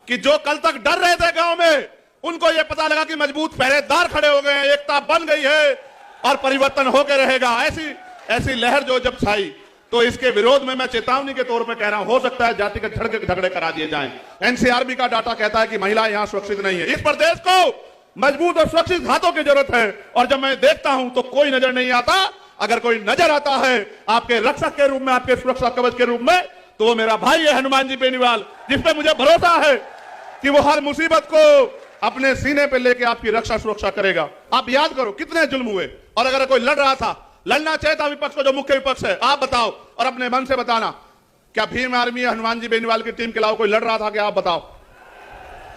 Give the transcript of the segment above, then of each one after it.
कि जो कल तक डर रहे थे गांव में, उनको यह पता लगा कि मजबूत पहरेदार खड़े हो गए हैं, एकता बन गई है और परिवर्तन होकर रहेगा। ऐसी लहर जो जब छाई, तो इसके विरोध में मैं चेतावनी के तौर पर कह रहा हूं, हो सकता है जातिगत झगड़े करा दिए जाएं। एनसीआरबी का डाटा कहता है कि महिलाएं यहां सुरक्षित नहीं है। इस प्रदेश को मजबूत और सुरक्षित हाथों की जरूरत है। और जब मैं देखता हूं तो कोई नजर नहीं आता। अगर कोई नजर आता है आपके रक्षक के रूप में, आपके सुरक्षा कवच के रूप में, तो वो मेरा भाई है हनुमान जी बेनीवाल, जिसपे मुझे भरोसा है कि वो हर मुसीबत को अपने सीने पे लेके आपकी रक्षा सुरक्षा करेगा। आप याद करो कितने जुल्म हुए, और अगर कोई लड़ रहा था, लड़ना चाहिए था विपक्ष को, जो मुख्य विपक्ष है, आप बताओ और अपने मन से बताना, क्या भीम आर्मी या हनुमान जी बेनीवाल की टीम के अलावा कोई लड़ रहा था? क्या आप बताओ?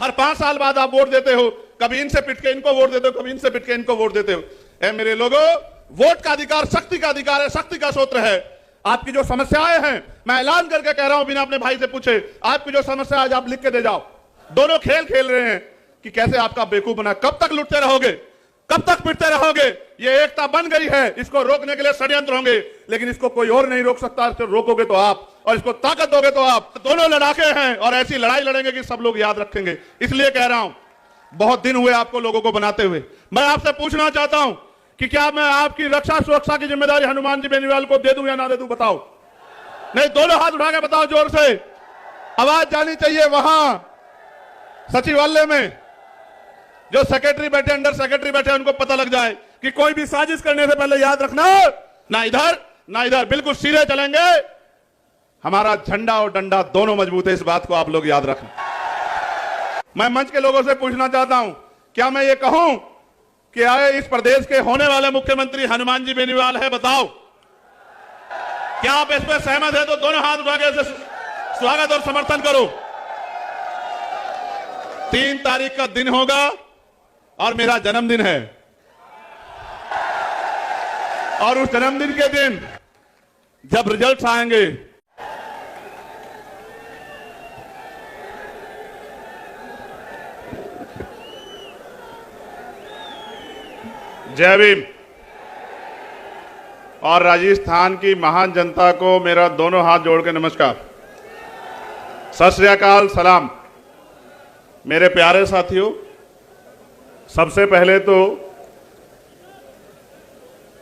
हर 5 साल बाद आप वोट देते हो, कभी इनसे पिट के इनको वोट देते हो, कभी इनसे पिट के इनको वोट देते हो। ए मेरे लोगों, वोट का अधिकार शक्ति का अधिकार है, शक्ति का सूत्र है। आपकी जो समस्याएं हैं, मैं ऐलान करके कह रहा हूं, बिना अपने भाई से पूछे, आपकी जो समस्या आज आप लिख के दे जाओ। दोनों खेल खेल रहे हैं कि कैसे आपका बेवकूफ बना। कब तक लुटते रहोगे, कब तक पिटते रहोगे? ये एकता बन गई है, इसको रोकने के लिए षड्यंत्र होंगे, लेकिन इसको कोई और नहीं रोक सकता। इसको रोकोगे तो आप, और इसको ताकत दोगे तो आप। दोनों लड़ाके हैं और ऐसी लड़ाई लड़ेंगे कि सब लोग याद रखेंगे। इसलिए कह रहा हूं, बहुत दिन हुए आपको लोगों को बनाते हुए। मैं आपसे पूछना चाहता हूं कि क्या मैं आपकी रक्षा सुरक्षा की जिम्मेदारी हनुमान जी बेनीवाल को दे दूं या ना दे दूं? बताओ। नहीं, दोनों हाथ उठा के बताओ, जोर से आवाज जानी चाहिए। वहां सचिवालय में जो सेक्रेटरी बैठे, अंडर सेक्रेटरी बैठे, उनको पता लग जाए कि कोई भी साजिश करने से पहले याद रखना, ना इधर ना इधर, बिल्कुल सीधे चलेंगे। हमारा झंडा और डंडा दोनों मजबूत है, इस बात को आप लोग याद रखना। मैं मंच के लोगों से पूछना चाहता हूं, क्या मैं ये कहूं कि आए इस प्रदेश के होने वाले मुख्यमंत्री हनुमान जी बेनीवाल है? बताओ, क्या आप इस पर सहमत है? तो दोनों हाथ उठा के स्वागत और समर्थन करो। 3 तारीख का दिन होगा और मेरा जन्मदिन है, और उस जन्मदिन के दिन जब रिजल्ट्स आएंगे, जय भीम। और राजस्थान की महान जनता को मेरा दोनों हाथ जोड़ के नमस्कार, सत श्री अकाल, सलाम। मेरे प्यारे साथियों, सबसे पहले तो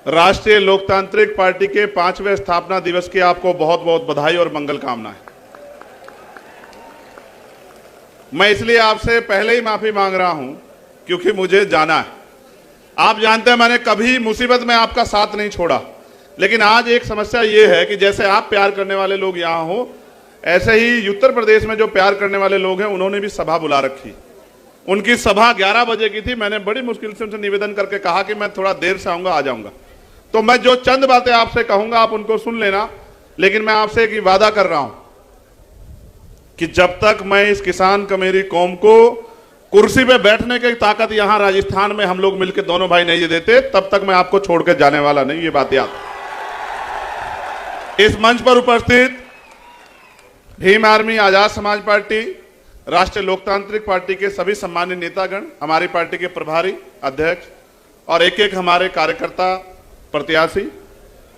राष्ट्रीय लोकतांत्रिक पार्टी के 5वें स्थापना दिवस की आपको बहुत बहुत बधाई और मंगल कामनाएं। मैं इसलिए आपसे पहले ही माफी मांग रहा हूं क्योंकि मुझे जाना है। आप जानते हैं मैंने कभी मुसीबत में आपका साथ नहीं छोड़ा, लेकिन आज एक समस्या यह है कि जैसे आप प्यार करने वाले लोग यहां हो, ऐसे ही उत्तर प्रदेश में जो प्यार करने वाले लोग हैं, उन्होंने भी सभा बुला रखी। उनकी सभा 11 बजे की थी। मैंने बड़ी मुश्किल से उनसे निवेदन करके कहा कि मैं थोड़ा देर से आऊंगा, आ जाऊंगा। तो मैं जो चंद बातें आपसे कहूंगा आप उनको सुन लेना, लेकिन मैं आपसे एक वादा कर रहा हूं कि जब तक मैं इस किसान कमेरी कौम को कुर्सी पे बैठने की ताकत यहां राजस्थान में हम लोग मिलकर दोनों भाई नहीं देते, तब तक मैं आपको छोड़ के जाने वाला नहीं। ये बात याद। इस मंच पर उपस्थित भीम आर्मी, आजाद समाज पार्टी, राष्ट्रीय लोकतांत्रिक पार्टी के सभी सम्मानित नेतागण, हमारी पार्टी के प्रभारी अध्यक्ष और एक एक हमारे कार्यकर्ता प्रत्याशी,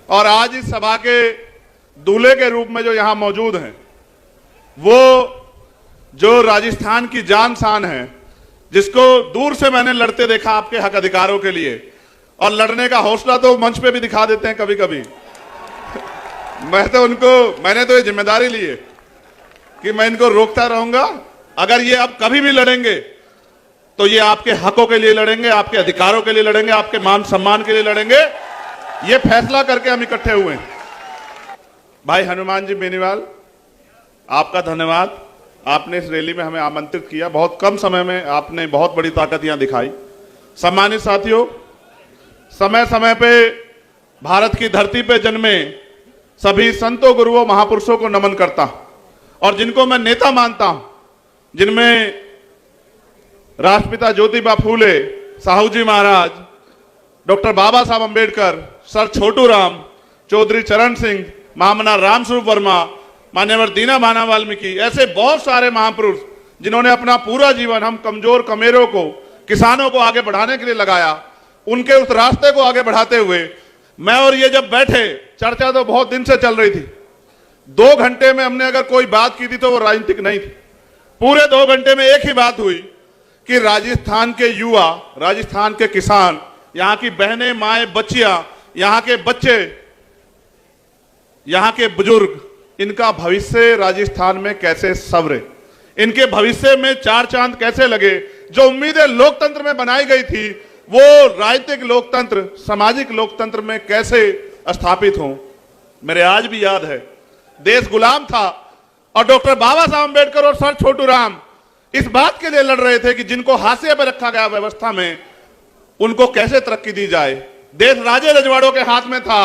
और आज इस सभा के दूल्हे के रूप में जो यहां मौजूद हैं, वो जो राजस्थान की जान शान है, जिसको दूर से मैंने लड़ते देखा आपके हक अधिकारों के लिए, और लड़ने का हौसला तो मंच पे भी दिखा देते हैं कभी कभी। मैंने तो ये जिम्मेदारी ली है कि मैं इनको रोकता रहूंगा। अगर ये अब कभी भी लड़ेंगे तो ये आपके हकों के लिए लड़ेंगे, आपके अधिकारों के लिए लड़ेंगे, आपके मान सम्मान के लिए लड़ेंगे। ये फैसला करके हम इकट्ठे हुए हैं। भाई हनुमान जी बेनीवाल, आपका धन्यवाद। आपने इस रैली में हमें आमंत्रित किया। बहुत कम समय में आपने बहुत बड़ी ताकत यहां दिखाई। सम्मानित साथियों, समय समय पे भारत की धरती पे जन्मे सभी संतों, गुरुओं, महापुरुषों को नमन करता हूं, और जिनको मैं नेता मानता हूं, जिनमें राष्ट्रपिता ज्योतिबा फूले, साहू जी महाराज, डॉक्टर बाबा साहब अंबेडकर, सर छोटू राम, चौधरी चरण सिंह, महामना रामस्वरूप वर्मा, मान्यवर दीना भाना वाल्मीकि, ऐसे बहुत सारे महापुरुष जिन्होंने अपना पूरा जीवन हम कमजोर कमेरों को, किसानों को आगे बढ़ाने के लिए लगाया। उनके उस रास्ते को आगे बढ़ाते हुए मैं और ये जब बैठे, चर्चा तो बहुत दिन से चल रही थी। 2 घंटे में हमने अगर कोई बात की थी तो वो राजनीतिक नहीं थी। पूरे 2 घंटे में एक ही बात हुई कि राजस्थान के युवा, राजस्थान के किसान, यहां की बहनें, माएं, बच्चियां, यहां के बच्चे, यहां के बुजुर्ग, इनका भविष्य राजस्थान में कैसे संवरे, इनके भविष्य में चार चांद कैसे लगे। जो उम्मीदें लोकतंत्र में बनाई गई थी वो राजनीतिक लोकतंत्र, सामाजिक लोकतंत्र में कैसे स्थापित हों। मेरे आज भी याद है, देश गुलाम था और डॉक्टर बाबा साहब अम्बेडकर और सर छोटू राम इस बात के लिए लड़ रहे थे कि जिनको हाशिए पर रखा गया व्यवस्था में, उनको कैसे तरक्की दी जाए। देश राजे रजवाड़ों के हाथ में था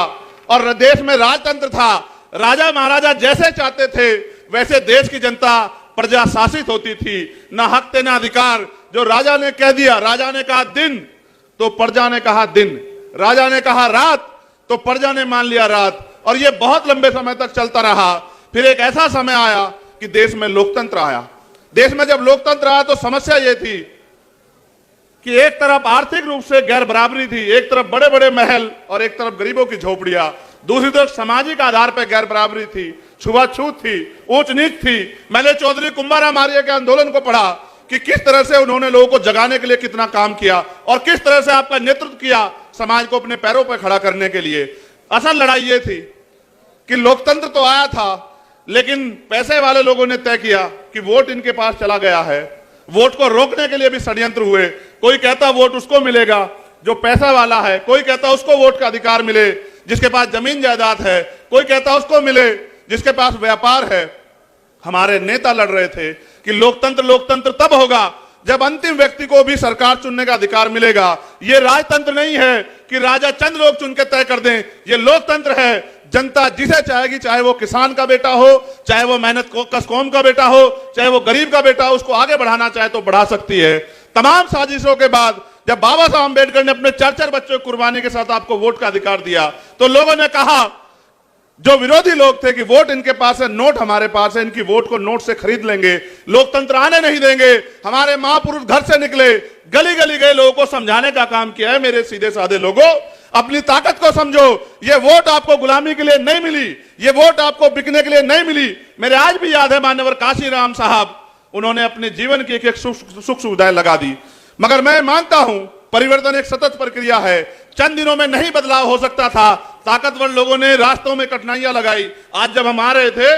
और देश में राजतंत्र था। राजा महाराजा जैसे चाहते थे वैसे देश की जनता प्रजा शासित होती थी। ना हक थे ना अधिकार। जो राजा ने कह दिया, राजा ने कहा दिन तो प्रजा ने कहा दिन, राजा ने कहा रात तो प्रजा ने मान लिया रात। और ये बहुत लंबे समय तक चलता रहा। फिर एक ऐसा समय आया कि देश में लोकतंत्र आया। देश में जब लोकतंत्र आया तो समस्या ये थी कि एक तरफ आर्थिक रूप से गैर बराबरी थी, एक तरफ बड़े बड़े महल और एक तरफ गरीबों की झोपड़ियां, दूसरी तरफ सामाजिक आधार पर गैर बराबरी थी, छुआछूत थी, ऊंच नीच थी। मैंने चौधरी कुंभाराम आर्य के आंदोलन को पढ़ा कि किस तरह से उन्होंने लोगों को जगाने के लिए कितना काम किया और किस तरह से आपका नेतृत्व किया समाज को अपने पैरों पर खड़ा करने के लिए। असल लड़ाई ये थी कि लोकतंत्र तो आया था, लेकिन पैसे वाले लोगों ने तय किया कि वोट इनके पास चला गया है। वोट को रोकने के लिए भी षड्यंत्र हुए। कोई कहता वोट उसको मिलेगा जो पैसा वाला है, कोई कहता उसको वोट का अधिकार मिले जिसके पास जमीन जायदाद है, कोई कहता उसको मिले जिसके पास व्यापार है। हमारे नेता लड़ रहे थे कि लोकतंत्र लोकतंत्र तब होगा जब अंतिम व्यक्ति को भी सरकार चुनने का अधिकार मिलेगा। ये राजतंत्र नहीं है कि राजा चंद लोग चुन के तय कर दें। ये लोकतंत्र है, जनता जिसे चाहेगी, चाहे वो किसान का बेटा हो, चाहे वो मेहनत कश कौम का बेटा हो, चाहे वो गरीब का बेटा हो, उसको आगे बढ़ाना चाहे तो बढ़ा सकती है। तमाम साजिशों के बाद जब बाबा साहब अम्बेडकर ने अपने 4-4 बच्चों की कुर्बानी के साथ आपको वोट का अधिकार दिया तो लोगों ने कहा, जो विरोधी लोग थे कि वोट इनके पास है, नोट हमारे पास है, इनकी वोट को नोट से खरीद लेंगे, लोकतंत्र आने नहीं देंगे। हमारे महापुरुष घर से निकले, गली गली गए, लोगों को समझाने का काम किया है। मेरे सीधे साधे लोगों, अपनी ताकत को समझो। ये वोट आपको गुलामी के लिए नहीं मिली, ये वोट आपको बिकने के लिए नहीं मिली। मेरे आज भी याद है मान्यवर काशीराम साहब, उन्होंने अपने जीवन की एक सुख सुविधाएं लगा दी। मगर मैं मानता हूं परिवर्तन एक सतत प्रक्रिया है। चंद दिनों में नहीं बदलाव हो सकता था। ताकतवर लोगों ने रास्तों में कठिनाइयां लगाई। आज जब हम आ रहे थे,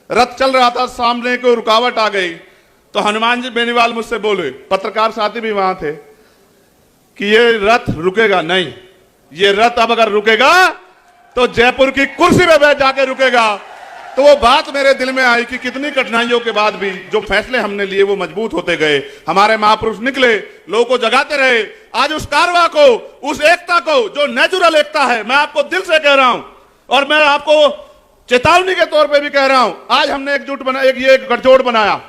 रथ चल रहा था, सामने को रुकावट आ गई तो हनुमान जी बेनीवाल मुझसे बोले, पत्रकार साथी भी वहां थे, कि ये रथ रुकेगा नहीं। ये रथ अब अगर रुकेगा तो जयपुर की कुर्सी पे बैठ जाके रुकेगा। तो वो बात मेरे दिल में आई कि कितनी कठिनाइयों के बाद भी जो फैसले हमने लिए वो मजबूत होते गए। हमारे महापुरुष निकले, लोगों को जगाते रहे। आज उस कारवा को, उस एकता को जो नेचुरल एकता है, मैं आपको दिल से कह रहा हूं और मैं आपको चेतावनी के तौर पे भी कह रहा हूं। आज हमने एकजुट बना, एक गठजोड़ बनाया।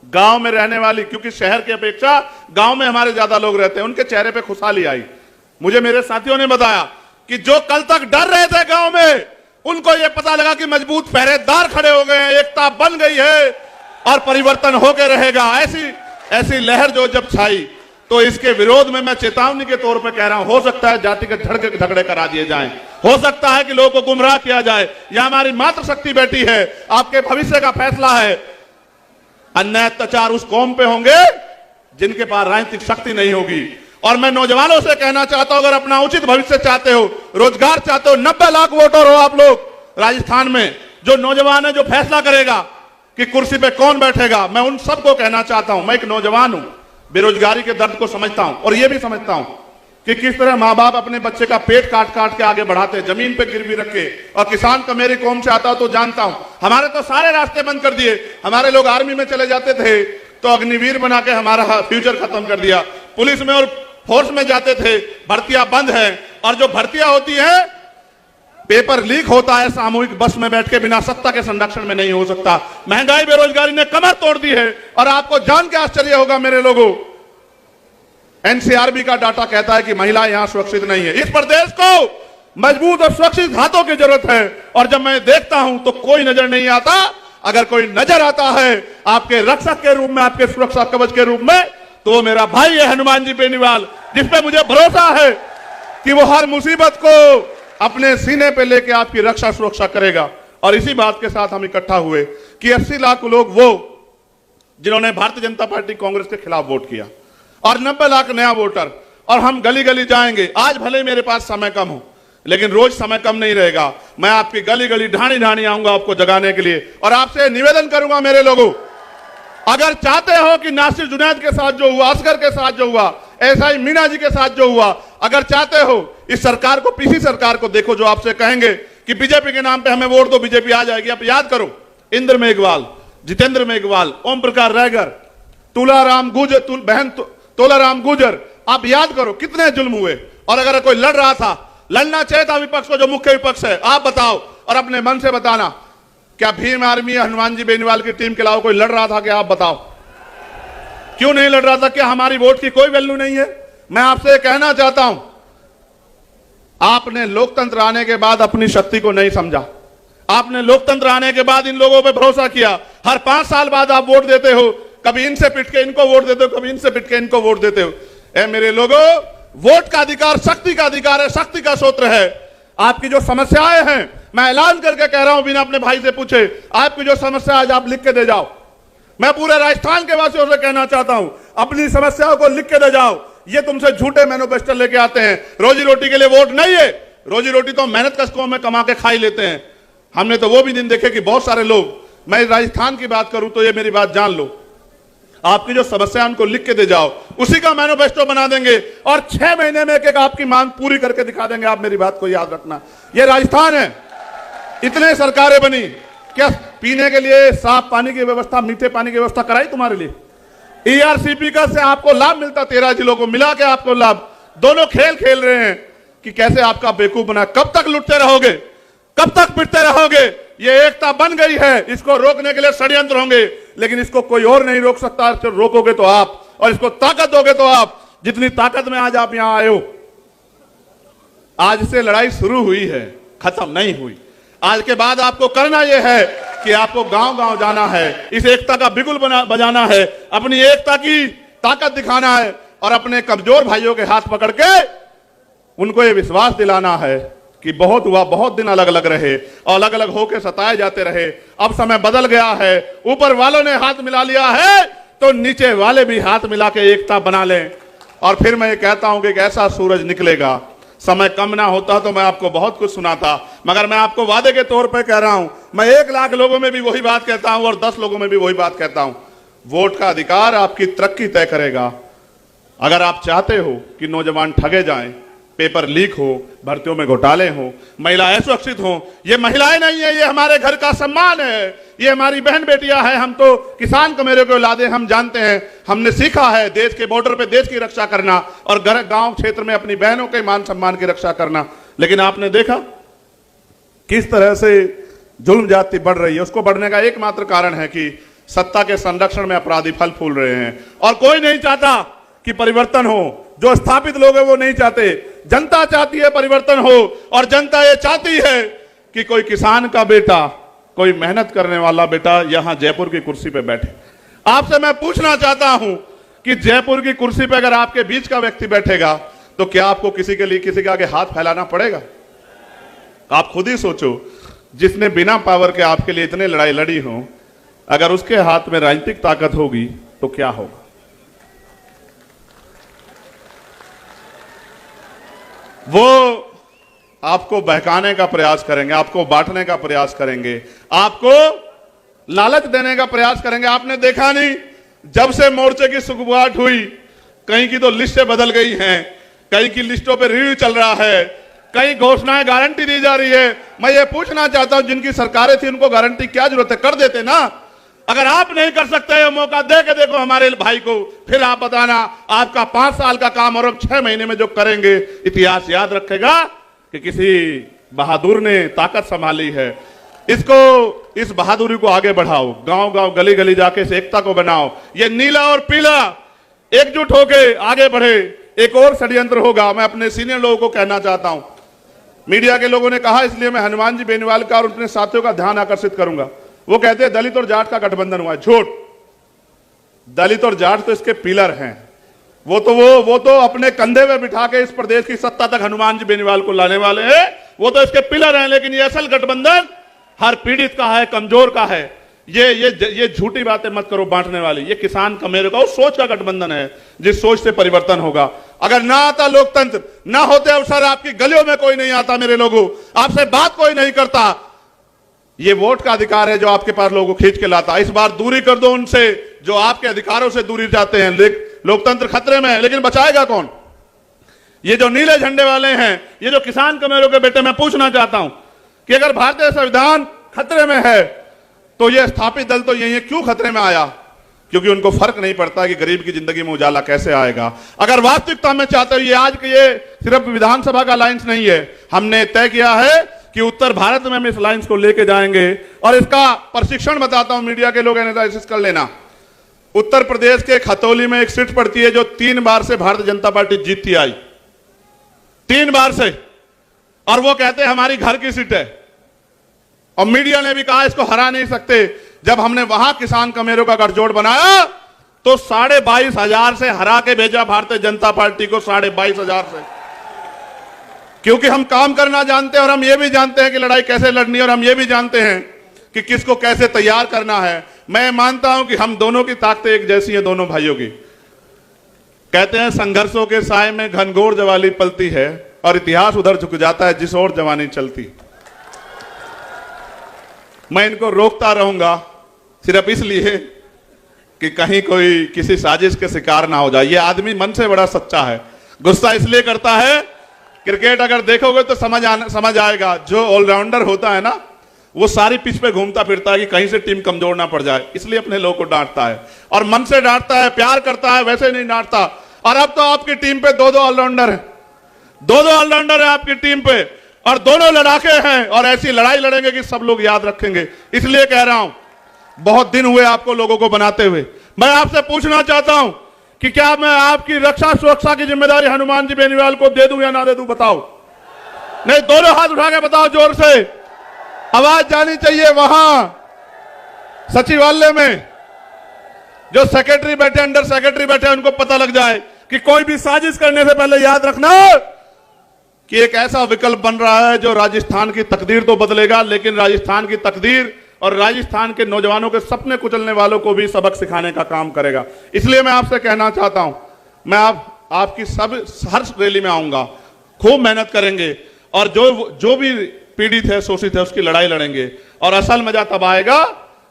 गांव में रहने वाली, क्योंकि शहर की अपेक्षा गांव में हमारे ज्यादा लोग रहते हैं, उनके चेहरे पे खुशहाली आई। मुझे मेरे साथियों ने बताया कि जो कल तक डर रहे थे गांव में, उनको यह पता लगा कि मजबूत पहरेदार खड़े हो गए हैं, एकता बन गई है और परिवर्तन होकर रहेगा। ऐसी लहर जो जब छाई तो इसके विरोध में मैं चेतावनी के तौर पे कह रहा हूं, हो सकता है जातिगत झगड़े करा दिए जाएं, हो सकता है कि लोगों को गुमराह किया जाए। यह हमारी मातृशक्ति बैठी है, आपके भविष्य का फैसला है। अन्याय अत्याचार उस कौम पे होंगे जिनके पास राजनीतिक शक्ति नहीं होगी। और मैं नौजवानों से कहना चाहता हूं, अगर अपना उचित भविष्य चाहते हो, रोजगार चाहते हो, 90 लाख वोटर हो आप लोग राजस्थान में, जो नौजवान है जो फैसला करेगा कि कुर्सी पे कौन बैठेगा, मैं उन सबको कहना चाहता हूं। मैं एक नौजवान हूं, बेरोजगारी के दर्द को समझता हूं और यह भी समझता हूं कि किस तरह माँ बाप अपने बच्चे का पेट काट काट के आगे बढ़ाते, जमीन पे गिरवी रख के। और किसान का मेरी कौम से आता तो जानता हूं। हमारे तो सारे रास्ते बंद कर दिए। हमारे लोग आर्मी में चले जाते थे तो अग्निवीर बना के हमारा फ्यूचर खत्म कर दिया। पुलिस में और फोर्स में जाते थे, भर्तियां बंद है। और जो भर्तियां होती है, पेपर लीक होता है, सामूहिक बस में बैठ के बिना सत्ता के संरक्षण में नहीं हो सकता। महंगाई बेरोजगारी ने कमर तोड़ दी है। और आपको जान के आश्चर्य होगा मेरे लोगों, एनसीआरबी का डाटा कहता है कि महिला यहां सुरक्षित नहीं है। इस प्रदेश को मजबूत और सुरक्षित हाथों की जरूरत है। और जब मैं देखता हूं तो कोई नजर नहीं आता। अगर कोई नजर आता है आपके रक्षक के रूप में, आपके सुरक्षा कवच के रूप में, तो वो मेरा भाई है हनुमान जी बेनीवाल, जिसपे मुझे भरोसा है कि वो हर मुसीबत को अपने सीने पे लेके आपकी रक्षा सुरक्षा करेगा। और इसी बात के साथ हम इकट्ठा हुए कि 80 लाख लोग वो जिन्होंने भारतीय जनता पार्टी कांग्रेस के खिलाफ वोट किया, और 90 लाख नया वोटर। और हम गली गली जाएंगे। आज भले मेरे पास समय कम हो, लेकिन रोज समय कम नहीं रहेगा। मैं आपकी गली गली ढाणी ढाणी आऊंगा आपको जगाने के लिए, और आपसे निवेदन करूंगा मेरे लोगों, अगर चाहते हो कि नासिर जुनैद के साथ जो हुआ, असगर के साथ जो हुआ, एसआई मीणा जी के साथ जो हुआ, अगर चाहते हो इस सरकार को, पीसी सरकार को देखो जो आपसे कहेंगे कि बीजेपी के नाम पे हमें वोट दो, बीजेपी आ जाएगी। आप याद करो, इंद्र मेघवाल, जितेंद्र मेघवाल, ओम प्रकाश रायगर, तुलाराम गुजर, बहन तोलाराम गुजर, आप याद करो कितने जुल्म हुए। और अगर कोई लड़ रहा था, लड़ना चाहिए था विपक्ष को, जो मुख्य विपक्ष है, आप बताओ और अपने मन से बताना, क्या भीम आर्मी या हनुमान जी बेनीवाल की टीम के अलावा कोई लड़ रहा था? क्या आप बताओ, क्यों नहीं लड़ रहा था? क्या हमारी वोट की कोई वैल्यू नहीं है? मैं आपसे कहना चाहता हूं, आपने लोकतंत्र आने के बाद अपनी शक्ति को नहीं समझा। आपने लोकतंत्र आने के बाद इन लोगों पे भरोसा किया। हर 5 साल बाद आप वोट देते हो, कभी इनसे पिट के इनको वोट देते हो, कभी इनसे पिट के इनको वोट देते हो। ए मेरे लोगों, वोट का अधिकार शक्ति का अधिकार है, शक्ति का सूत्र है। आपकी जो समस्याएं हैं, मैं ऐलान करके कह रहा हूं, बिना अपने भाई से पूछे, आपकी जो समस्या आज आप लिख के दे जाओ। मैं पूरे राजस्थान के वासियों से कहना चाहता हूं, अपनी समस्याओं को लिख के दे जाओ। ये तुमसे झूठे मैनिफेस्टो लेके आते हैं, रोजी रोटी के लिए वोट नहीं है। रोजी रोटी तो मेहनत कष्टों में कमा के खा ही लेते हैं। हमने तो वो भी दिन देखे कि बहुत सारे लोग, मैं राजस्थान की बात करूं तो ये मेरी बात जान लो, आपकी जो समस्या उनको लिख के दे जाओ, उसी का मैनिफेस्टो बना देंगे और 6 महीने में एक आपकी मांग पूरी करके दिखा देंगे। आप मेरी बात को याद रखना, ये राजस्थान है। इतने सरकारें बनी, क्या पीने के लिए साफ पानी की व्यवस्था, मीठे पानी की व्यवस्था कराई तुम्हारे लिए? ईआरसीपी का से आपको लाभ मिलता, 13 जिलों को मिला के आपको लाभ। दोनों खेल खेल रहे हैं कि कैसे आपका बेवकूफ बना। कब तक लुटते रहोगे, कब तक पिटते रहोगे? ये एकता बन गई है, इसको रोकने के लिए षड्यंत्र होंगे, लेकिन इसको कोई और नहीं रोक सकता। रोकोगे तो आप, और इसको ताकत दोगे तो आप। जितनी ताकत में आज आप यहां आए हो, आज से लड़ाई शुरू हुई है, खत्म नहीं हुई। आज के बाद आपको करना यह है कि आपको गांव गांव जाना है, इस एकता का बिगुल बजाना है, अपनी एकता की ताकत दिखाना है, और अपने कमजोर भाइयों के हाथ पकड़ के उनको यह विश्वास दिलाना है कि बहुत हुआ, बहुत दिन अलग अलग रहे और अलग अलग होकर सताए जाते रहे। अब समय बदल गया है, ऊपर वालों ने हाथ मिला लिया है तो नीचे वाले भी हाथ मिला के एकता बना लें। और फिर मैं ये कहता हूं कि एक ऐसा सूरज निकलेगा। समय कम ना होता तो मैं आपको बहुत कुछ सुनाता, मगर मैं आपको वादे के तौर पे कह रहा हूं, मैं 1 लाख लोगों में भी वही बात कहता हूं और 10 लोगों में भी वही बात कहता हूं। वोट का अधिकार आपकी तरक्की तय करेगा। अगर आप चाहते हो कि नौजवान ठगे जाएं, पेपर लीक हो, भर्तियों में घोटाले हो, महिलाएं सुरक्षित हो, ये महिलाएं नहीं है, ये हमारे घर का सम्मान है, ये हमारी बहन बेटियां हैं। हम तो किसान कमेरे के औलादे, हम जानते हैं, हमने सीखा है देश के बॉर्डर पे देश की रक्षा करना और घर गांव क्षेत्र में अपनी बहनों के मान सम्मान की रक्षा करना। लेकिन आपने देखा किस तरह से जुल्म जाति बढ़ रही है। उसको बढ़ने का एकमात्र कारण है कि सत्ता के संरक्षण में अपराधी फल फूल रहे हैं, और कोई नहीं चाहता कि परिवर्तन हो। जो स्थापित लोग हैं वो नहीं चाहते, जनता चाहती है परिवर्तन हो, और जनता ये चाहती है कि कोई किसान का बेटा, कोई मेहनत करने वाला बेटा यहां जयपुर की कुर्सी पे बैठे। आपसे मैं पूछना चाहता हूं कि जयपुर की कुर्सी पे अगर आपके बीच का व्यक्ति बैठेगा तो क्या आपको किसी के लिए किसी के आगे हाथ फैलाना पड़ेगा? आप खुद ही सोचो, जिसने बिना पावर के आपके लिए इतने लड़ाई लड़ी हो, अगर उसके हाथ में राजनीतिक ताकत होगी तो क्या होगा? वो आपको बहकाने का प्रयास करेंगे, आपको बांटने का प्रयास करेंगे, आपको लालच देने का प्रयास करेंगे। आपने देखा नहीं, जब से मोर्चे की शुरुआत हुई, कहीं की तो लिस्टें बदल गई हैं, कहीं की लिस्टों पे रिव्यू चल रहा है, कई घोषणाएं गारंटी दी जा रही है। मैं ये पूछना चाहता हूं, जिनकी सरकारें थी उनको गारंटी क्या जरूरत है? कर देते ना। अगर आप नहीं कर सकते हो, मौका दे के देखो हमारे भाई को, फिर आप बताना आपका 5 साल का काम और 6 महीने में जो करेंगे, इतिहास याद रखेगा कि किसी बहादुर ने ताकत संभाली है। इसको, इस बहादुरी को आगे बढ़ाओ, गांव गांव गली गली जाके इस एकता को बनाओ। ये नीला और पीला एकजुट होके आगे बढ़े। एक और षड्यंत्र होगा, मैं अपने सीनियर लोगों को कहना चाहता हूं, मीडिया के लोगों ने कहा, इसलिए मैं हनुमान जी बेनीवाल का और अपने साथियों का ध्यान आकर्षित करूंगा। वो कहते हैं दलित और जाट का गठबंधन हुआ है। झूठ। दलित और जाट तो इसके पिलर हैं। वो तो अपने कंधे में बिठा के इस प्रदेश की सत्ता तक हनुमान जी बेनीवाल को लाने वाले हैं। वो तो इसके पिलर हैं। लेकिन ये असल गठबंधन हर पीड़ित का है, कमजोर का है। ये झूठी बातें मत करो बांटने वाली। ये किसान कमेरों का उस सोच का गठबंधन है जिस सोच से परिवर्तन होगा। अगर ना आता लोकतंत्र, ना होते अवसर, आपकी गलियों में कोई नहीं आता मेरे लोगों, आपसे बात कोई नहीं करता। ये वोट का अधिकार है जो आपके पास लोगों को खींच के लाता। इस बार दूरी कर दो उनसे जो आपके अधिकारों से दूरी जाते हैं। लोकतंत्र खतरे में है, लेकिन बचाएगा कौन? ये जो नीले झंडे वाले हैं, ये जो किसान कमेरों के बेटे, मैं पूछना चाहता हूं कि अगर भारतीय संविधान खतरे में है तो ये स्थापित दल तो यही क्यों खतरे में आया? क्योंकि उनको फर्क नहीं पड़ता कि गरीब की जिंदगी में उजाला कैसे आएगा। अगर वास्तविकता में चाहते हो, ये आज के ये सिर्फ विधानसभा का अलायंस नहीं है, हमने तय किया है कि उत्तर भारत में हम इस अलायंस को लेके जाएंगे। और इसका प्रशिक्षण बताता हूं, मीडिया के लोग एनालिसिस कर लेना। उत्तर प्रदेश के खतौली में एक सीट पड़ती है जो 3 बार से भारतीय जनता पार्टी जीतती आई, 3 बार से, और वो कहते हैं हमारी घर की सीट है। और मीडिया ने भी कहा इसको हरा नहीं सकते। जब हमने वहां किसान कमेरों का गठजोड़ बनाया तो 22,500 से हरा के भेजा भारतीय जनता पार्टी को, 22,500 से। क्योंकि हम काम करना जानते हैं और हम ये भी जानते हैं कि लड़ाई कैसे लड़नी है, और हम ये भी जानते हैं कि किसको कैसे तैयार करना है। मैं मानता हूं कि हम दोनों की ताकतें एक जैसी हैं, दोनों भाइयों की। कहते हैं संघर्षों के साए में घनघोर जवानी पलती है और इतिहास उधर झुक जाता है जिस ओर जवानी चलती। मैं इनको रोकता रहूंगा सिर्फ इसलिए कि कहीं कोई किसी साजिश के शिकार ना हो जाए। ये आदमी मन से बड़ा सच्चा है, गुस्सा इसलिए करता है। क्रिकेट अगर देखोगे तो समझ आएगा, जो ऑलराउंडर होता है ना वो सारी पिच पे घूमता फिरता है कि कहीं से टीम कमजोर ना पड़ जाए, इसलिए अपने लोगों को डांटता है और मन से डांटता है, प्यार करता है, वैसे नहीं डांटता। और अब तो आपकी टीम पे 2-2 ऑलराउंडर है, 2-2 ऑलराउंडर है आपकी टीम पे, और दोनों लड़ाके हैं और ऐसी लड़ाई लड़ेंगे कि सब लोग याद रखेंगे। इसलिए कह रहा हूं, बहुत दिन हुए आपको लोगों को बनाते हुए। मैं आपसे पूछना चाहता हूं कि क्या मैं आपकी रक्षा सुरक्षा की जिम्मेदारी हनुमान जी बेनीवाल को दे दूं या ना दे दूं? बताओ। नहीं, दोनों हाथ उठा के बताओ, जोर से आवाज जानी चाहिए। वहां सचिवालय में जो सेक्रेटरी बैठे, अंडर सेक्रेटरी बैठे, उनको पता लग जाए कि कोई भी साजिश करने से पहले याद रखना कि एक ऐसा विकल्प बन रहा है जो राजस्थान की तकदीर तो बदलेगा, लेकिन राजस्थान की तकदीर और राजस्थान के नौजवानों के सपने कुचलने वालों को भी सबक सिखाने का काम करेगा। इसलिए मैं आपसे कहना चाहता हूं, मैं आपकी हर रैली में आऊंगा, खूब मेहनत करेंगे और जो भी पीड़ित है, शोषित है, उसकी लड़ाई लड़ेंगे। और असल मजा तब आएगा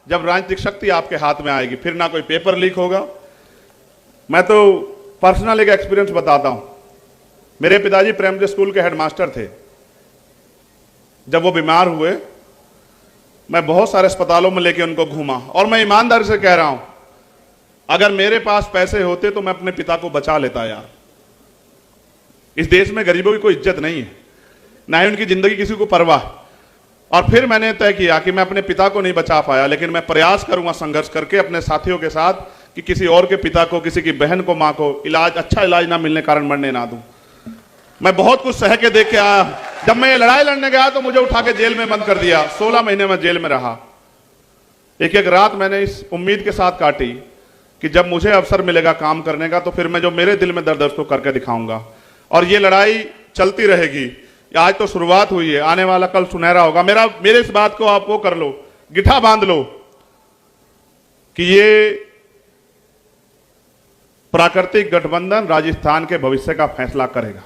जब राजनीतिक शक्ति आपके हाथ में आएगी, फिर ना कोई पेपर लीक होगा। मैं तो पर्सनल एक एक्सपीरियंस बताता हूं। मेरे पिताजी प्राइमरी स्कूल के हेडमास्टर थे। जब वो बीमार हुए, मैं बहुत सारे अस्पतालों में लेके उनको घूमा, और मैं ईमानदारी से कह रहा हूं, अगर मेरे पास पैसे होते तो मैं अपने पिता को बचा लेता। यार, इस देश में गरीबों की कोई इज्जत नहीं है, ना ही उनकी जिंदगी किसी को परवाह। और फिर मैंने तय किया कि मैं अपने पिता को नहीं बचा पाया, लेकिन मैं प्रयास करूंगा संघर्ष करके अपने साथियों के साथ कि किसी और के पिता को, किसी की बहन को, मां को अच्छा इलाज ना मिलने कारण मरने ना दूं। मैं बहुत कुछ सह के देख के आया। जब मैं ये लड़ाई लड़ने गया तो मुझे उठा के जेल में बंद कर दिया। 16 महीने में जेल में रहा। एक एक रात मैंने इस उम्मीद के साथ काटी कि जब मुझे अवसर मिलेगा काम करने का तो फिर मैं जो मेरे दिल में दर्द है उसको करके दिखाऊंगा। और ये लड़ाई चलती रहेगी। आज तो शुरुआत हुई है, आने वाला कल सुनहरा होगा। मेरे इस बात को आप वो कर लो, गिठा बांध लो कि ये प्राकृतिक गठबंधन राजस्थान के भविष्य का फैसला करेगा।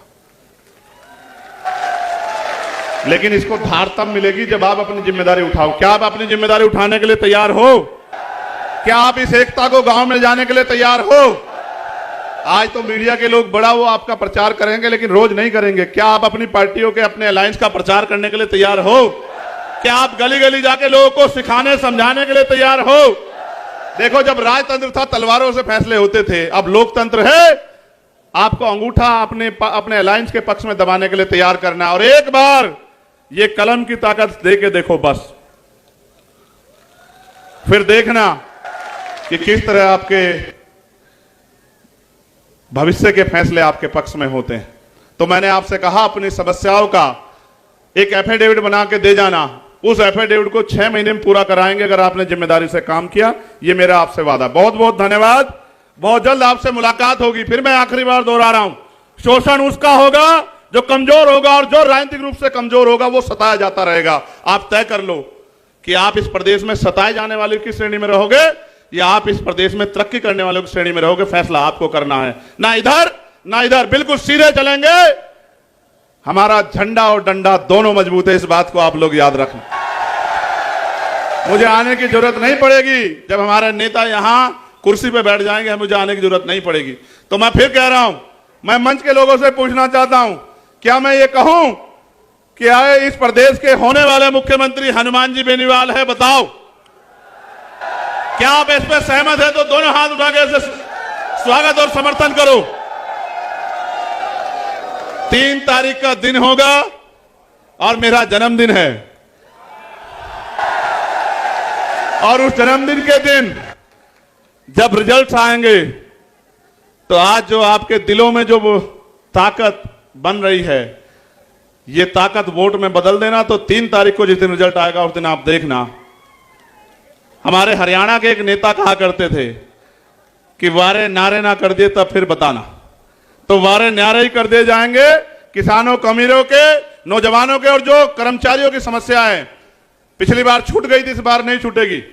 लेकिन इसको धार तब मिलेगी जब आप अपनी जिम्मेदारी उठाओ। क्या आप अपनी जिम्मेदारी उठाने के लिए तैयार हो? क्या आप इस एकता को गांव में जाने के लिए तैयार हो? आज तो मीडिया के लोग बड़ा वो आपका प्रचार करेंगे, लेकिन रोज नहीं करेंगे। क्या आप अपनी पार्टियों के, अपने अलायंस का प्रचार करने के लिए तैयार हो? क्या आप गली गली जाके लोगों को सिखाने समझाने के लिए तैयार हो? देखो, जब राजतंत्र था तलवारों से फैसले होते थे, अब लोकतंत्र है, आपको अंगूठा अपने अलायंस के पक्ष में दबाने के लिए तैयार करना है। और एक बार ये कलम की ताकत दे के देखो बस, फिर देखना कि किस तरह आपके भविष्य के फैसले आपके पक्ष में होते हैं। तो मैंने आपसे कहा अपनी समस्याओं का एक एफिडेविट बना के दे जाना। उस एफिडेविट को 6 महीने में पूरा कराएंगे अगर आपने जिम्मेदारी से काम किया। ये मेरा आपसे वादा। बहुत बहुत धन्यवाद। बहुत जल्द आपसे मुलाकात होगी। फिर मैं आखिरी बार दोहरा रहा हूं, शोषण उसका होगा जो कमजोर होगा, और जो राजनीतिक रूप से कमजोर होगा वो सताया जाता रहेगा। आप तय कर लो कि आप इस प्रदेश में सताए जाने वालों की श्रेणी में रहोगे या आप इस प्रदेश में तरक्की करने वालों की श्रेणी में रहोगे, फैसला आपको करना है। ना इधर ना इधर, बिल्कुल सीधे चलेंगे। हमारा झंडा और डंडा दोनों मजबूत है, इस बात को आप लोग याद रखना। मुझे आने की जरूरत नहीं पड़ेगी, जब हमारे नेता यहां कुर्सी पे बैठ जाएंगे मुझे आने की जरूरत नहीं पड़ेगी। तो मैं फिर कह रहा हूं, मैं मंच के लोगों से पूछना चाहता हूं, क्या मैं ये कहूं कि आए इस प्रदेश के होने वाले मुख्यमंत्री हनुमान जी बेनीवाल है? बताओ, क्या आप इस पर सहमत है? तो दोनों हाथ उठा के इसे स्वागत और समर्थन करो। 3 तारीख का दिन होगा और मेरा जन्मदिन है, और उस जन्मदिन के दिन जब रिजल्ट्स आएंगे तो आज जो आपके दिलों में जो वो ताकत बन रही है, ये ताकत वोट में बदल देना। तो 3 तारीख को जिस दिन रिजल्ट आएगा उस दिन आप देखना। हमारे हरियाणा के एक नेता कहा करते थे कि वारे नारे ना कर दिए तब फिर बताना। तो वारे नारे ही कर दिए जाएंगे। किसानों, कमीरों के, नौजवानों के और जो कर्मचारियों की समस्या है, पिछली बार छूट गई थी, इस बार नहीं छूटेगी।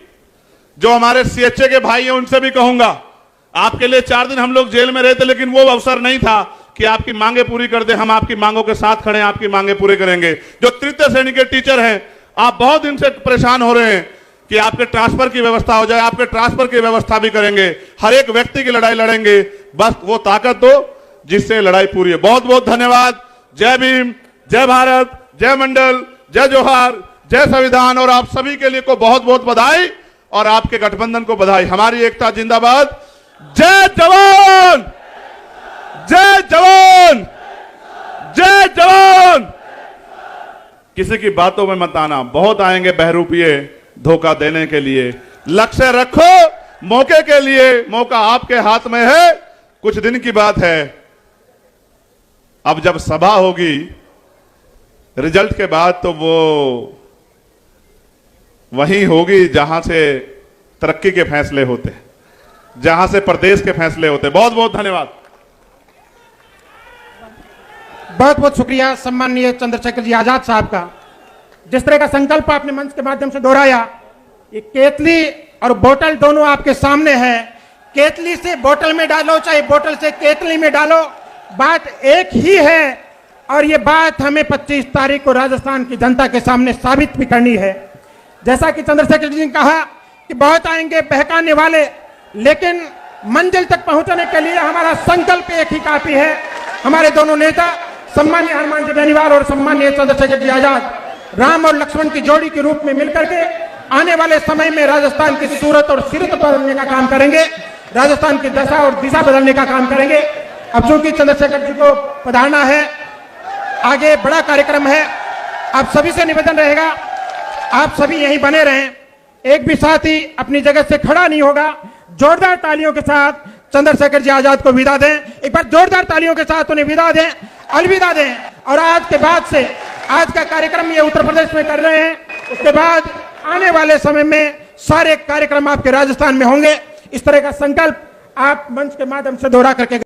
जो हमारे सीएचए के भाई हैं उनसे भी कहूंगा, आपके लिए 4 दिन हम लोग जेल में रहे थे, लेकिन वो अवसर नहीं था कि आपकी मांगे पूरी कर दे। हम आपकी मांगों के साथ खड़े हैं, आपकी मांगे पूरी करेंगे। जो तृतीय श्रेणी के टीचर हैं, आप बहुत दिन से परेशान हो रहे हैं कि आपके ट्रांसफर की व्यवस्था हो जाए, आपके ट्रांसफर की व्यवस्था भी करेंगे। हर एक व्यक्ति की लड़ाई लड़ेंगे, बस वो ताकत दो जिससे लड़ाई पूरी है। बहुत बहुत धन्यवाद। जय भीम, जय भारत, जय मंडल, जय जोहार, जय संविधान। और आप सभी के लिए को बहुत बहुत बधाई और आपके गठबंधन को बधाई। हमारी एकता जिंदाबाद। जय जवान, जय जवान, जय जवान। किसी की बातों में मत आना, बहुत आएंगे बहरूपिये धोखा देने के लिए। लक्ष्य रखो मौके के लिए, मौका आपके हाथ में है। कुछ दिन की बात है, अब जब सभा होगी रिजल्ट के बाद तो वो वहीं होगी जहां से तरक्की के फैसले होते हैं, जहां से प्रदेश के फैसले होते हैं। बहुत बहुत धन्यवाद। बहुत बहुत शुक्रिया सम्माननीय चंद्रशेखर जी आजाद साहब का। जिस तरह का संकल्प आपने मंच के माध्यम से दोहराया, ये केतली और बोतल दोनों आपके सामने है। केतली से बोतल में डालो, चाहे बोतल से केतली में डालो, बात एक ही है। और ये बात हमें 25 तारीख को राजस्थान की जनता के सामने साबित भी करनी है। जैसा कि चंद्रशेखर जी ने कहा कि बहुत आएंगे बहकाने वाले, लेकिन मंजिल तक पहुंचने के लिए हमारा संकल्प एक ही काफी है। हमारे दोनों नेता सम्मान्य हनुमान जी बेनीवाल और सम्मान्य चंद्रशेखर जी आजाद राम और लक्ष्मण की जोड़ी के रूप में मिलकर के आने वाले समय में राजस्थान की सूरत और सीरत बदलने का काम करेंगे, राजस्थान की दशा और दिशा बदलने का काम करेंगे। अब चूंकि चंद्रशेखर जी को पधारना है, आगे बड़ा कार्यक्रम है, आप सभी से निवेदन रहेगा आप सभी यहीं बने रहें। एक भी साथी अपनी जगह से खड़ा नहीं होगा। जोरदार तालियों के साथ चंद्रशेखर जी आजाद को विदा दें। एक बार जोरदार तालियों के साथ उन्हें विदा दें, अलविदा दें। और आज के बाद से, आज का कार्यक्रम ये उत्तर प्रदेश में कर रहे हैं, उसके बाद आने वाले समय में सारे कार्यक्रम आपके राजस्थान में होंगे। इस तरह का संकल्प आप मंच के माध्यम से दोहरा करके